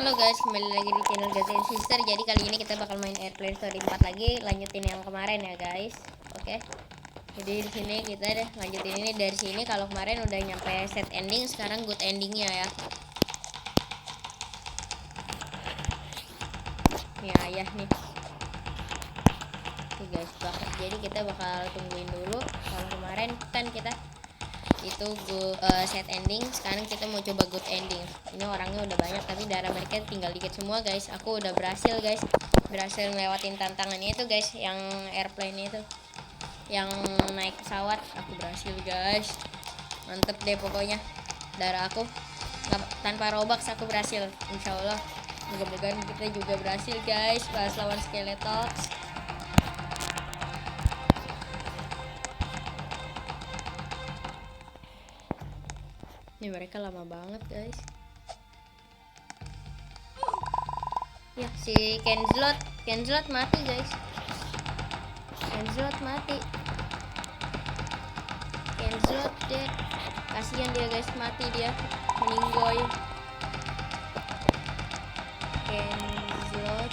Halo guys, kembali lagi di channel Gazi Sister. Jadi kali ini kita bakal main Airplane Story 4 lagi, lanjutin yang kemarin ya guys. Oke. Jadi di sini kita deh lanjutin ini dari sini. Kalau kemarin udah nyampe set ending, sekarang good endingnya ya. Nih ayah nih. Oke guys, jadi kita bakal tungguin dulu. Kalau kemarin kan kita itu set ending, sekarang kita mau coba good ending. Ini orangnya udah banyak tapi darah mereka tinggal dikit semua guys. Aku udah berhasil guys, berhasil ngelewatin tantangannya itu guys, yang airplane itu, yang naik pesawat. Aku berhasil guys, mantep deh pokoknya. Darah aku tanpa robux aku berhasil, insya Allah. Moga-moga kita juga berhasil guys pas lawan Skeletox. Ini mereka lama banget guys. Ya si Kenzlot mati guys. Kenzlot mati. Kenzlot dead. Kasihan dia guys, mati dia, meninggoy. Kenzlot.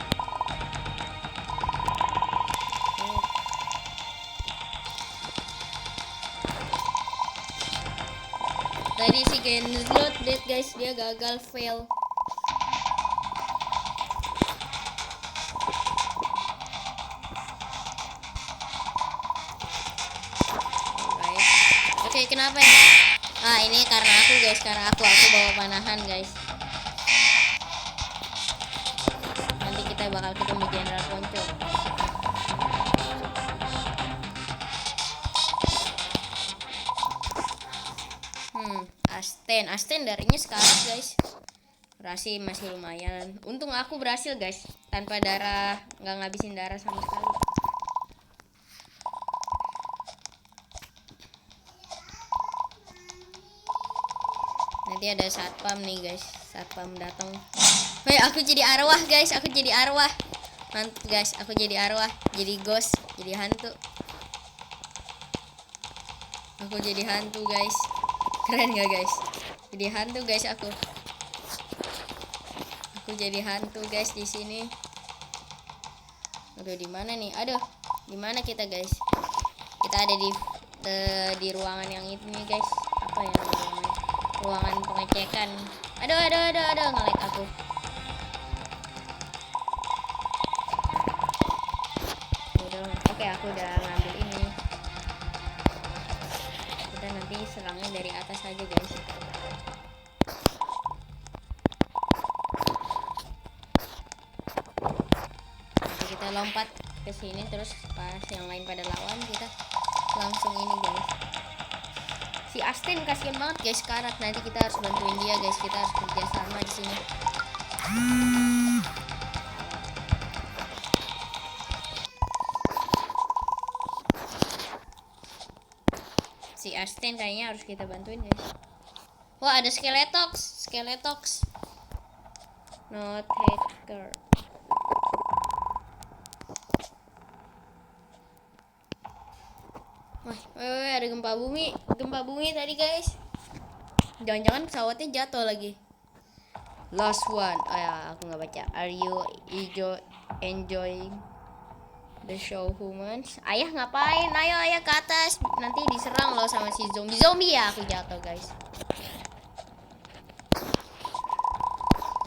Tadi si Kenzlot dead guys, dia gagal fail. Oke, kenapa ya? Ini karena aku guys, karena aku bawa panahan guys. Nanti kita bakal ketemu General Ponco. Asten darinya sekarang guys. Berhasil, masih lumayan. Untung aku berhasil guys, tanpa darah, nggak ngabisin darah sama sekali. Nanti ada satpam nih guys, satpam datang. Hei, aku jadi arwah guys, aku jadi arwah. Mantap guys, aku jadi arwah, jadi ghost, jadi hantu. Aku jadi hantu guys, keren gak guys? Jadi hantu guys aku. Aku jadi hantu guys di sini. Aduh, di mana nih? Aduh, di mana kita guys? Kita ada di ruangan yang itu nih guys. Apa ya namanya? Ruangan pengecekan. Aduh, nge-lag aku. Oke, aku udah ngambil ini. Kita nanti serangnya dari atas aja guys. Nanti kita lompat ke sini, terus pas yang lain pada lawan kita langsung ini guys. Si Asten kasihan banget guys karat. Nanti kita harus bantuin dia guys. Kita harus kerja sama di sini. Si Asten kayaknya harus kita bantuin guys. Wah, ada Skeletox. Not hacker. Wah, ada gempa bumi tadi guys. Jangan-jangan pesawatnya jatuh lagi. Last one. Aku nggak baca. Are you enjoying the show, humans? Ayah ngapain? Ayo ayah ke atas. Nanti diserang loh sama si zombie ya. Aku jatuh guys.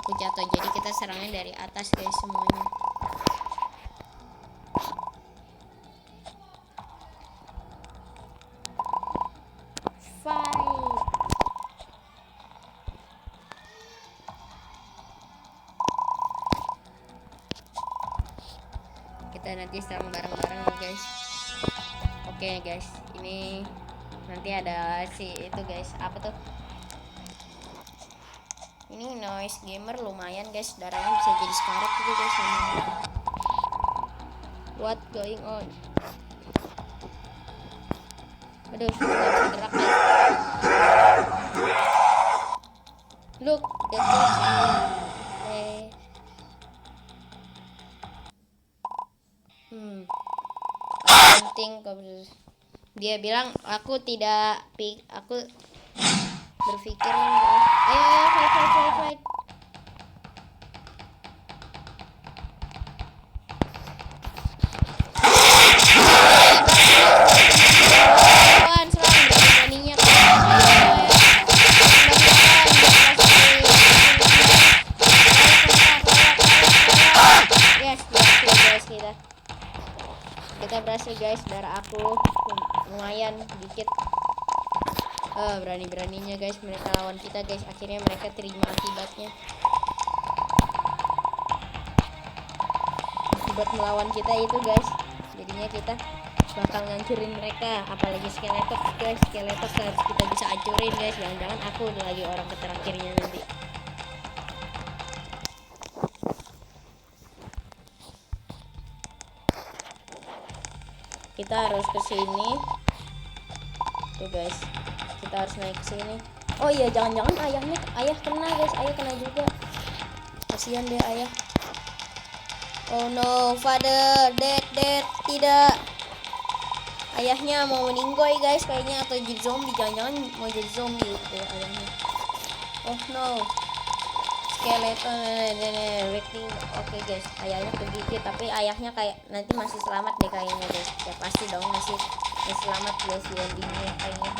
Aku jatuh. Jadi kita serangnya dari atas guys semuanya. Kita nanti serang bareng-bareng guys. Oke guys, ini nanti ada si itu guys, apa tuh? Ini noise gamer lumayan guys, darahnya bisa jadi sekarat gitu guys. What going on? Aduh, nggak bisa gerak guys. Look, dia bilang aku berpikir. Ayo fight. guys, darah aku lumayan dikit. Berani-beraninya guys mereka lawan kita guys, akhirnya mereka terima akibatnya. Akibat melawan kita itu guys, jadinya kita bakal ngancurin mereka, apalagi Skeletor guys. Skeletor harus kita bisa hancurin guys, jangan-jangan aku lagi orang terakhirnya nanti. Kita harus ke sini tuh guys, kita harus naik ke sini. Oh iya, jangan-jangan ayah kena guys, ayah kena juga, kasihan deh ayah. Oh no, father dead, tidak, ayahnya mau meninggoy guys kayaknya, atau jadi zombie, jangan-jangan mau jadi zombie gitu ya ayahnya. Oh no, skeleton waiting. Oke guys, ayahnya kegigit, tapi ayahnya kayak nanti masih selamat deh kayaknya guys. Ya pasti dong masih selamat guys di endingnya kayaknya.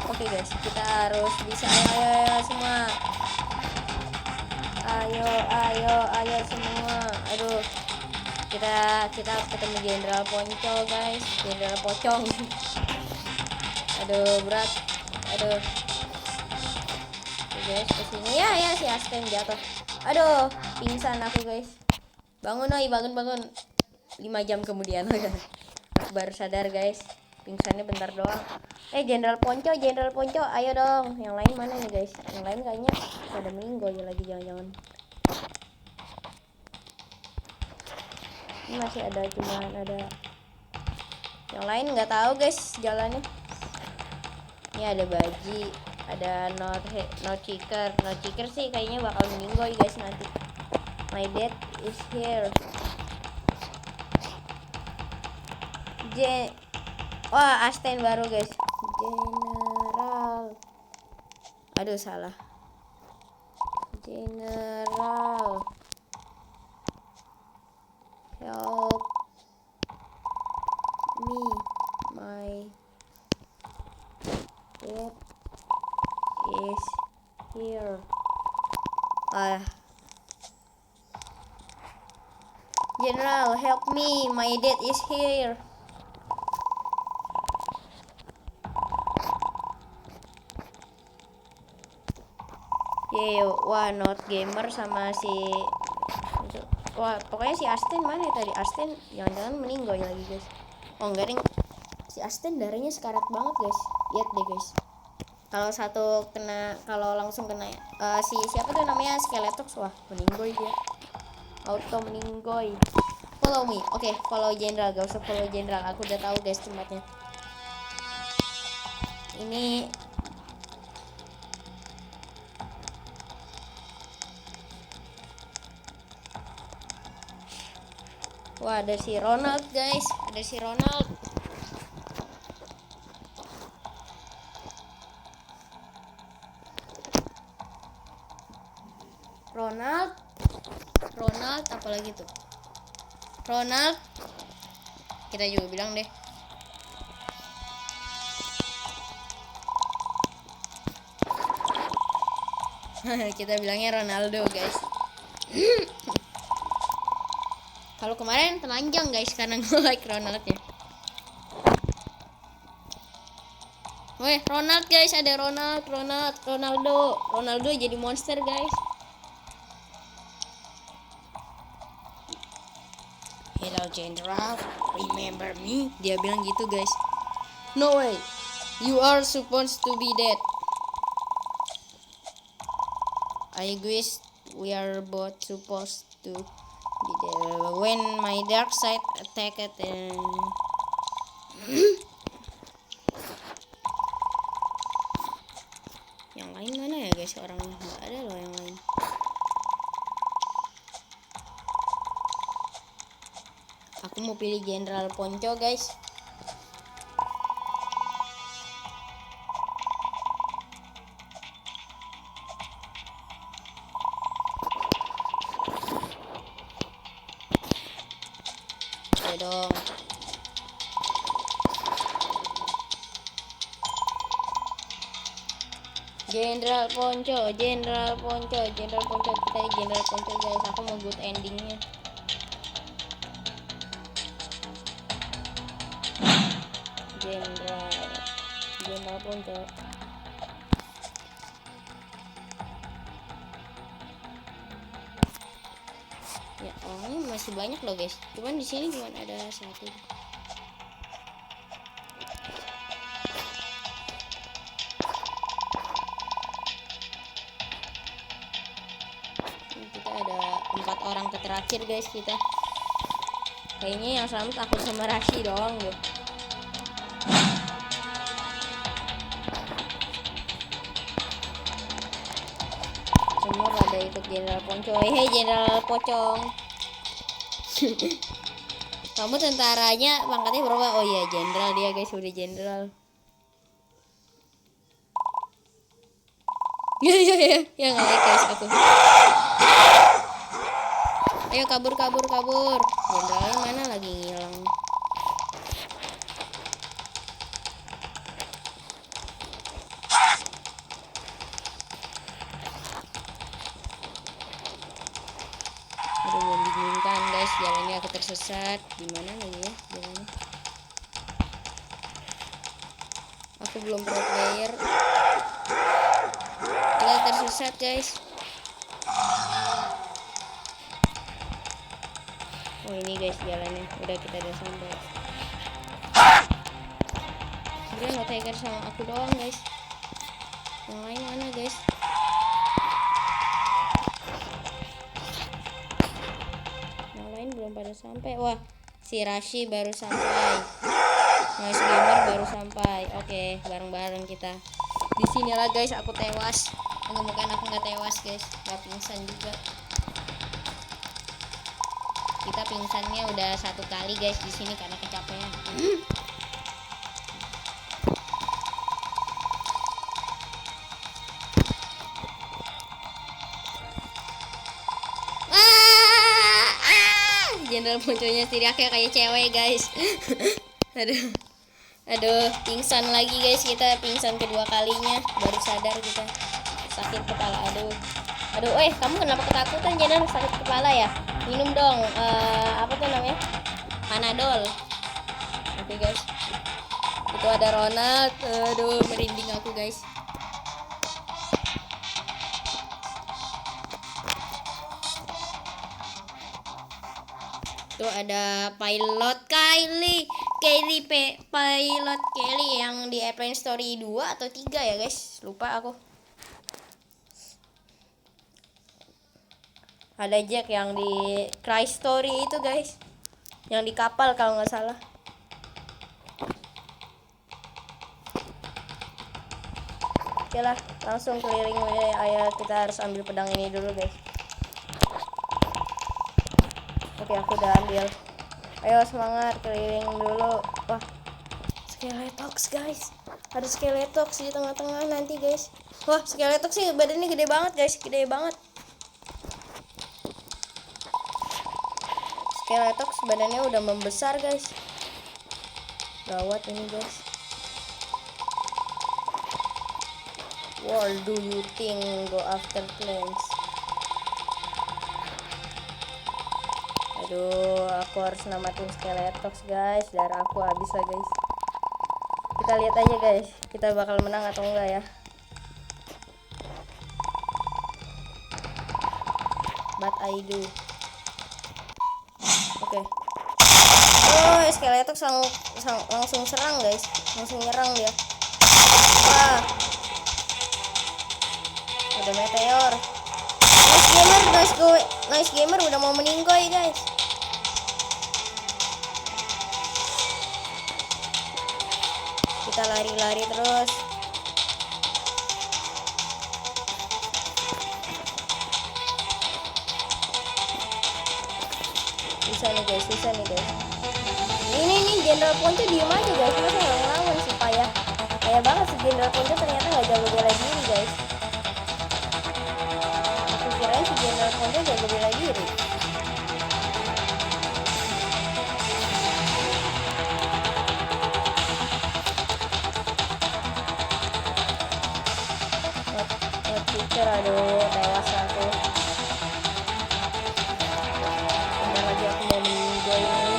Oke guys, kita harus bisa, ayo semua, ayo semua. Aduh, kita harus ketemu Jenderal Ponco guys, Jenderal Pocong. Aduh berat, aduh. Oke guys, kesini ya si Aspen jatuh. Aduh, pingsan aku guys. Bangun oi, bangun 5 jam kemudian. Aku baru sadar guys, pingsannya bentar doang. Jenderal Ponco, ayo dong. Yang lain mana nih guys? Yang lain kayaknya pada meninggal ya lagi, jangan-jangan. Ini masih ada, cuman ada yang lain nggak tahu guys jalannya. Ini ada Baji, ada no kicker sih kayaknya bakal meninggal guys nanti. My dad is here. Wah, Aston baru guys. General. Aduh salah. General. Help me. My dad is here. General, help me. My dad is here. Wah, not gamer sama si, wah pokoknya si Aston mana ya tadi? Aston jangan-jangan meninggal lagi guys. Oh enggak deh, si Aston darahnya sekarat banget guys. Lihat deh guys, kalau langsung kena si siapa tuh namanya Skeletor, wah meninggal dia, auto meninggal. Follow me. Oke, follow Jenderal, gak usah follow Jenderal, aku udah tahu guys tempatnya. Ini wah, ada si Ronald guys, ada si Ronald. Ronald apalagi tuh? Ronald. Kita juga bilang deh. Kita bilangnya Ronaldo guys. Kalau kemarin telanjang guys karena nge-like Ronaldnya. Weh, Ronald guys, ada Ronaldo jadi monster guys. Hello General, remember me? Dia bilang gitu guys. No way, you are supposed to be dead. I guess we are both supposed to be dead when my dark side attacked and yang lain mana ya guys, orangnya nggak ada loh yang lain. Aku mau pilih Jenderal Ponco guys. Ayo dong. Jenderal Ponco, kita di Jenderal Ponco guys. Aku mau good endingnya. Jenderal Ponco. Ya orangnya masih banyak loh guys, cuman di sini cuma ada satu. Ini kita ada 4 orang terakhir guys. Kita kayaknya yang selamat aku sama Rashi doang deh. Semua pada ikut Jenderal Poncoy. Hei Jenderal Pocong. Kamu tentaranya pangkatnya berapa? Oh iya jenderal dia guys, udah jenderal. Ya nggak like guys aku. Ayo kabur. Jenderalnya mana lagi ngilang. Aduh membingungkan guys, jalannya aku tersesat. Gimana lagi ya jalannya? Aku belum pro player. Kita tersesat guys. Oh ini guys jalannya, udah kita udah sampai. Sebenernya no tiger sama aku doang guys. Yang lain mana guys? Yang lain belum pada sampai. Wah si Rashi baru sampai. Nice gamer baru sampai. Oke bareng-bareng kita. Di sinilah guys aku tewas. Mudah-mudahan aku nggak tewas guys, nggak pingsan juga. Kita pingsannya udah 1 kali guys di sini karena kecapean. Jenderal Ponconya teriaknya kayak cewek guys. aduh pingsan lagi guys, kita pingsan kedua kalinya, baru sadar kita. Sakit kepala. Aduh kamu kenapa ketakutan Jenderal? Sakit kepala ya? Minum dong apa tuh namanya, Panadol. Oke guys, itu ada Ronald. Aduh merinding aku guys. Itu ada pilot pilot Kelly yang di Airplane Story 2 atau 3 ya guys, lupa aku. Ada Jack yang di Cry Story itu guys, yang di kapal kalau nggak salah. Oke lah, langsung keliling ayo kita harus ambil pedang ini dulu guys. Oke aku udah ambil. Ayo semangat keliling dulu. Wah Skeletox guys, ada Skeletox di tengah-tengah nanti guys. Wah Skeletox sih badannya gede banget guys, gede banget. Skeletox badannya udah membesar guys, gawat ini guys. What do you think? Go after plants. Aduh aku harus namatin Skeletox guys, darah aku habis lah guys. Kita lihat aja guys, kita bakal menang atau enggak ya. But I do. Oke. Oh Skeletox langsung serang guys, langsung nyerang dia. Wah ada meteor. Nice gamer udah mau meninggoy guys. Kita lari-lari terus. Bisa nih guys. Ini nih Jenderal Ponco diem aja guys, masa nggak ngelawan sih, payah banget sih Jenderal Ponco, ternyata nggak jago bela diri guys. Aku kirain si Jenderal Ponco jago bela diri. Aduh tewas aku. Bentar lagi aku mau meninggal ini.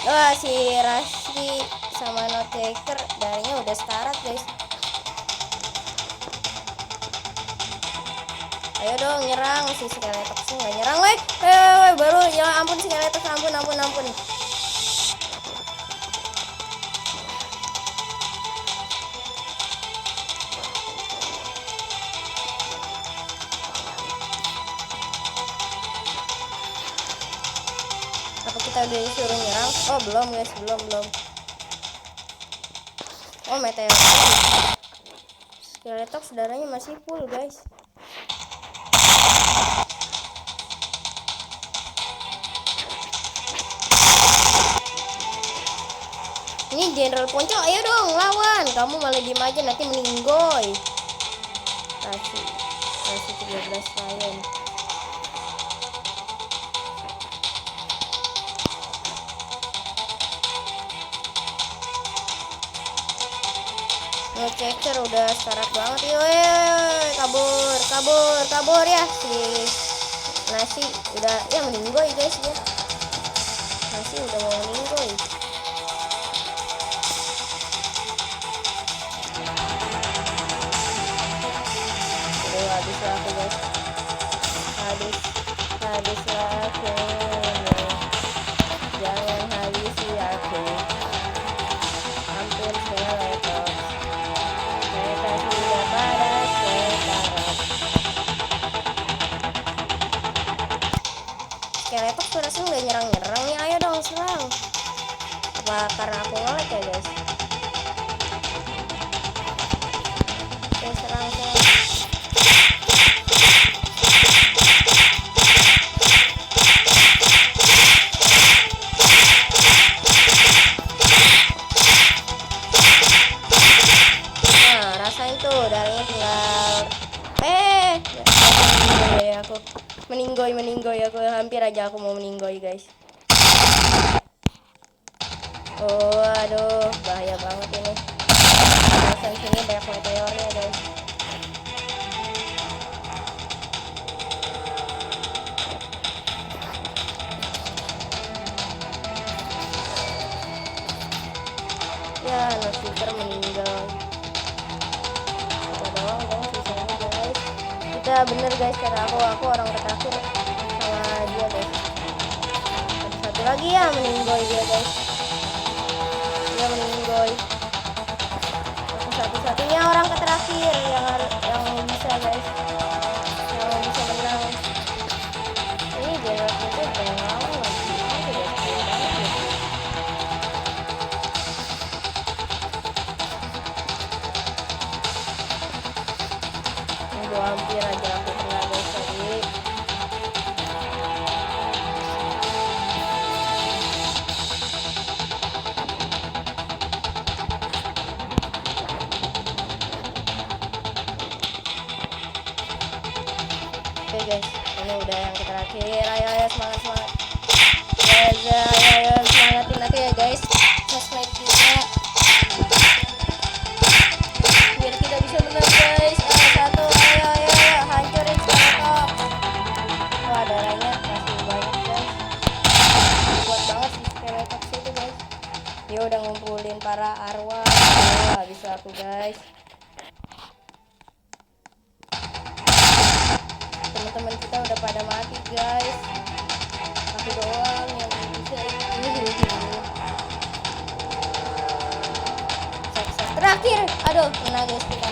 Wah si Rashi sama Note Taker darahnya udah sekarat guys. Ayo dong nyerang, si Skeletox nggak nyerang weh. Baru ya ampun Skeletox, ampun. Apa kita udah disuruh nyerang? Oh belum guys, belum. Oh meteor. Skeletox darahnya masih full guys. Ini Jenderal Poncong, ayo dong lawan. Kamu malah diem aja, nanti meninggoy. Kasih 13 lion. Ngececer udah syarat banget. Kabur ya si Nasi udah ya meninggoy guys ya. Nasi udah mau meninggoy. Habis lah aku guys, habis lah aku, jangan habisi aku, hampir Skeletox, mereka sudah pada sekarat. Skeletox rasanya nggak nyerang nih, ayo dong serang. Apa karena aku ngelag ya guys? Oke serang. Darahnya tinggal aku meninggoy aku hampir aja aku mau meninggoy guys. Oh aduh bahaya banget ini. Kawasan sini banyak meteornya guys. Ya Nosiker meninggal. Kita bener guys kata aku orang terakhir sama dia guys. Satu lagi ya meninggoy dia guys. Dia meninggoy. Aku satu-satunya orang terakhir yang bisa guys. Yang bisa menang. Ini jarak itu pengen lama lagi. Hampir aja aku kena guys tadi. Oke guys, ini udah yang terakhir. Ayo semangat guys, ayo semangatin aku ya guys. Subscribe juga biar kita bisa menang guys. Satu ayo hancurin Skeletox. Wah darahnya masih banyak guys, kuat banget si Skeletox itu guys. Dia udah ngumpulin para arwah. Habis aku guys. Teman-teman kita udah pada mati guys, aku doang yang bisa ini. Terakhir aduh kena guys kita.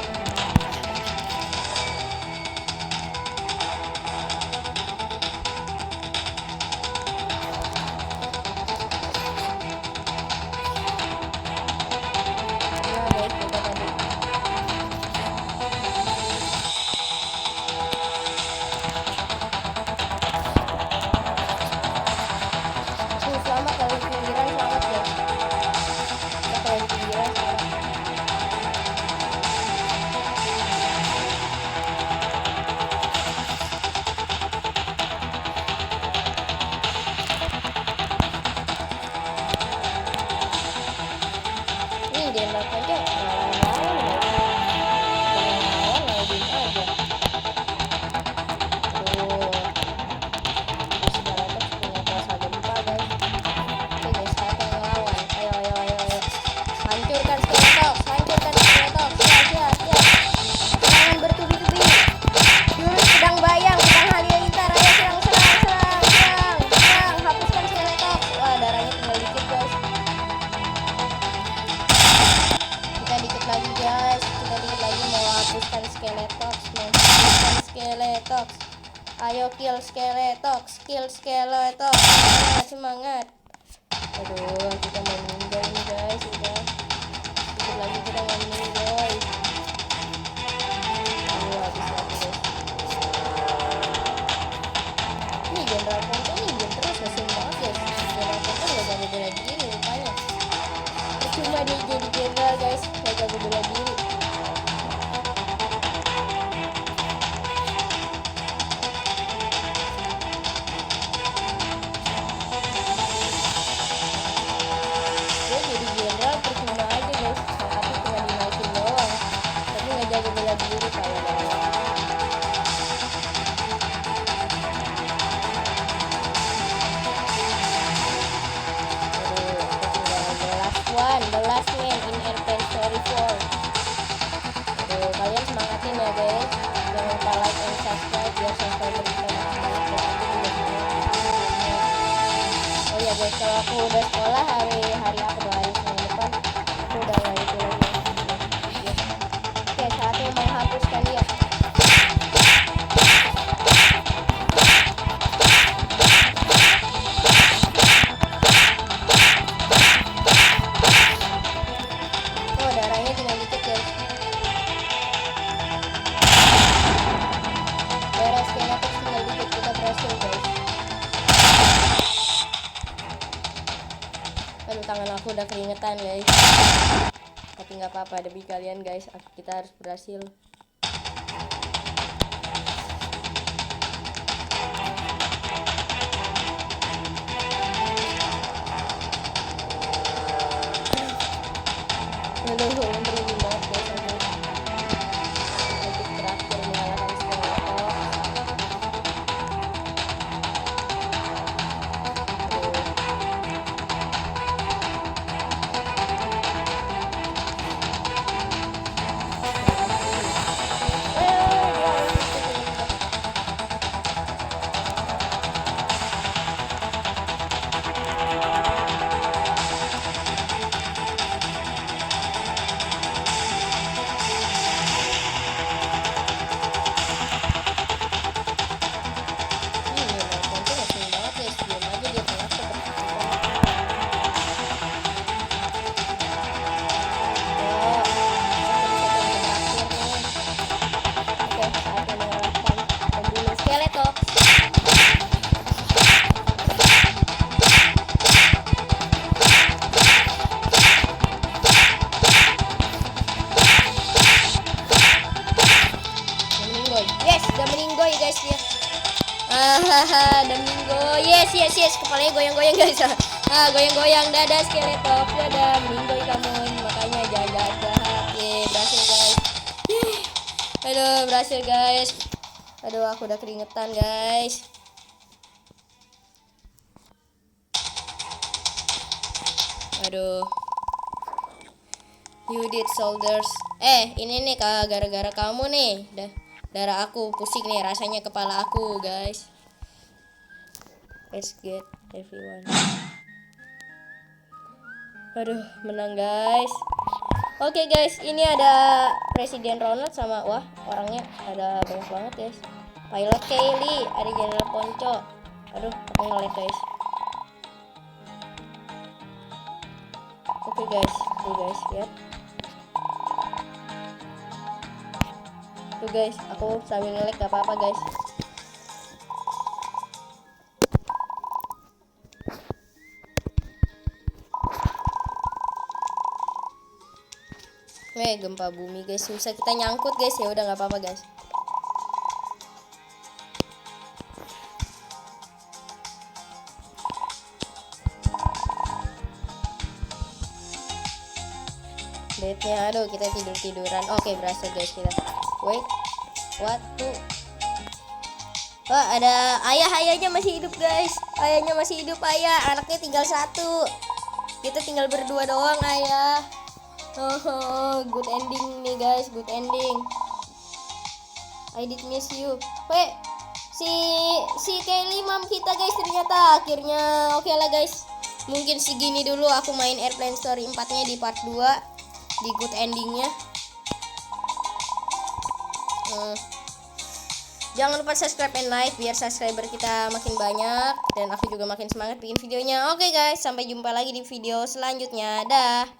Ayo kill skeletok, skill skeletok. Semangat. Aduh, kita mau meninggal ini guys, udah. Sedikit lagi kita mau meninggal. Aduh, habis lagi guys. Ini General Ponto nih game terus ngeselin banget guys. General Ponto gak jago bela diri rupanya. Cuma dia jadi general guys, gak jago bela diri. Dia jadi general percuma aja guys, tapi cuma dinaikin doang. Tapi gak jago bela diri kayak banget. The last man in Airplane Story 4. Aduh, kalian semangatin ya guys. Jangan lupa like and subscribe biar subscriber bisa makin banyak dan aku juga semangat. Oh ya guys, kalau aku udah sekolah hari aku doain Senin depan aku udah gak itu lagi. Oke, saatnya menghapuskan dia. Aduh, tangan aku udah keringetan guys. Tapi nggak apa-apa demi kalian guys. Kita harus berhasil. Aduh, merinding banget guys. Detik terakhir mengalahkan skeleton. Guys dia. Domingo. Yes, kepalanya goyang-goyang guys. Goyang-goyang, dadah skeleton, dadah Domingo kamu. Makanya jangan jahat. Berhasil guys. Aduh, berhasil guys. Aduh, aku udah keringetan guys. Aduh. You did soldiers. Ini nih gara-gara kamu nih. Darah aku pusing nih rasanya kepala aku guys. Let's get everyone. Aduh, menang guys. Oke guys, ini ada Presiden Ronald sama orangnya ada banyak banget guys. Pilot Kaylee, ada General Ponco. Aduh, aku nge-lag guys. Oke guys, lihat. Tuh guys, aku sambil nge-lag gak apa-apa guys. Gempa bumi guys, susah kita nyangkut guys, ya udah nggak apa-apa guys. Bednya, aduh kita tiduran. Oke, berhasil guys kita. Wait, what tuh? Wah, ada ayahnya masih hidup guys. Ayahnya masih hidup, anaknya tinggal 1. Kita tinggal berdua doang ayah. Oh, good ending nih guys, good ending. I did miss you. Si Kelly mam kita guys ternyata akhirnya. Oke lah guys. Mungkin segini dulu aku main Airplane Story 4-nya di part 2 di good endingnya. Jangan lupa subscribe and like biar subscriber kita makin banyak dan aku juga makin semangat bikin videonya. Oke guys, sampai jumpa lagi di video selanjutnya. Dah.